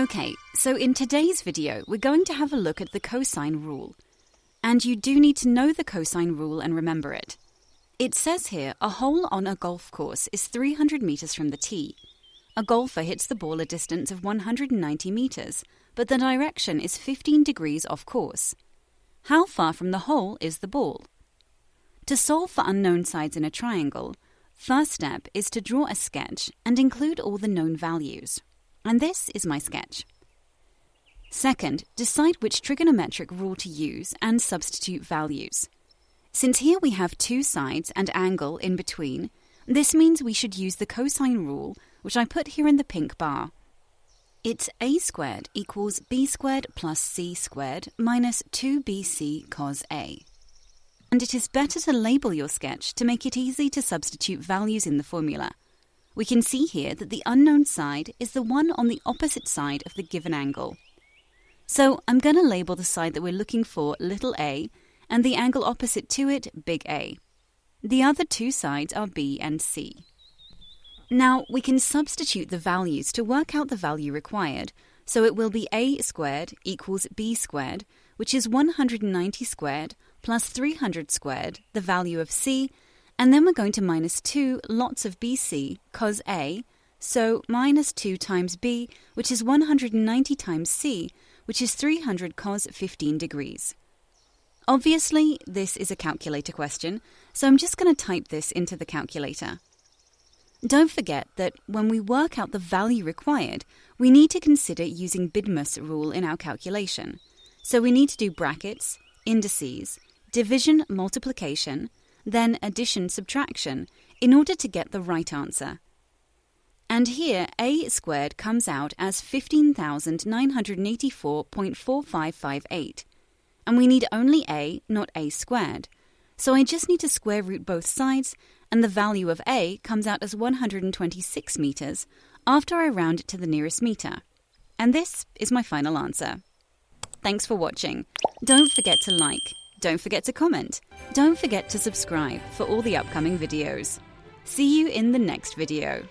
Okay, so in today's video, we're going to have a look at the cosine rule. And you do need to know the cosine rule and remember it. It says here, a hole on a golf course is 300 meters from the tee. A golfer hits the ball a distance of 190 meters, but the direction is 15 degrees off course. How far from the hole is the ball? To solve for unknown sides in a triangle, first step is to draw a sketch and include all the known values. And this is my sketch. Second, decide which trigonometric rule to use and substitute values. Since here we have two sides and angle in between, this means we should use the cosine rule, which I put here in the pink bar. It's a squared equals b squared plus c squared minus 2bc cos a. And it is better to label your sketch to make it easy to substitute values in the formula. We can see here that the unknown side is the one on the opposite side of the given angle. So I'm going to label the side that we're looking for little a, and the angle opposite to it big A. The other two sides are b and c. Now we can substitute the values to work out the value required, so it will be a squared equals b squared, which is 190 squared plus 300 squared, the value of c, and then we're going to minus 2 lots of bc cos a, so minus 2 times b, which is 190 times c, which is 300 cos 15 degrees. Obviously, this is a calculator question, so I'm just going to type this into the calculator. Don't forget that when we work out the value required, we need to consider using Bidmus rule in our calculation. So we need to do brackets, indices, division, multiplication, then addition, subtraction, in order to get the right answer. And here, a squared comes out as 15,984.4558. And we need only a, not a squared. So I just need to square root both sides, and the value of a comes out as 126 meters after I round it to the nearest meter. And this is my final answer. Thanks for watching. Don't forget to like. Don't forget to comment. Don't forget to subscribe for all the upcoming videos. See you in the next video.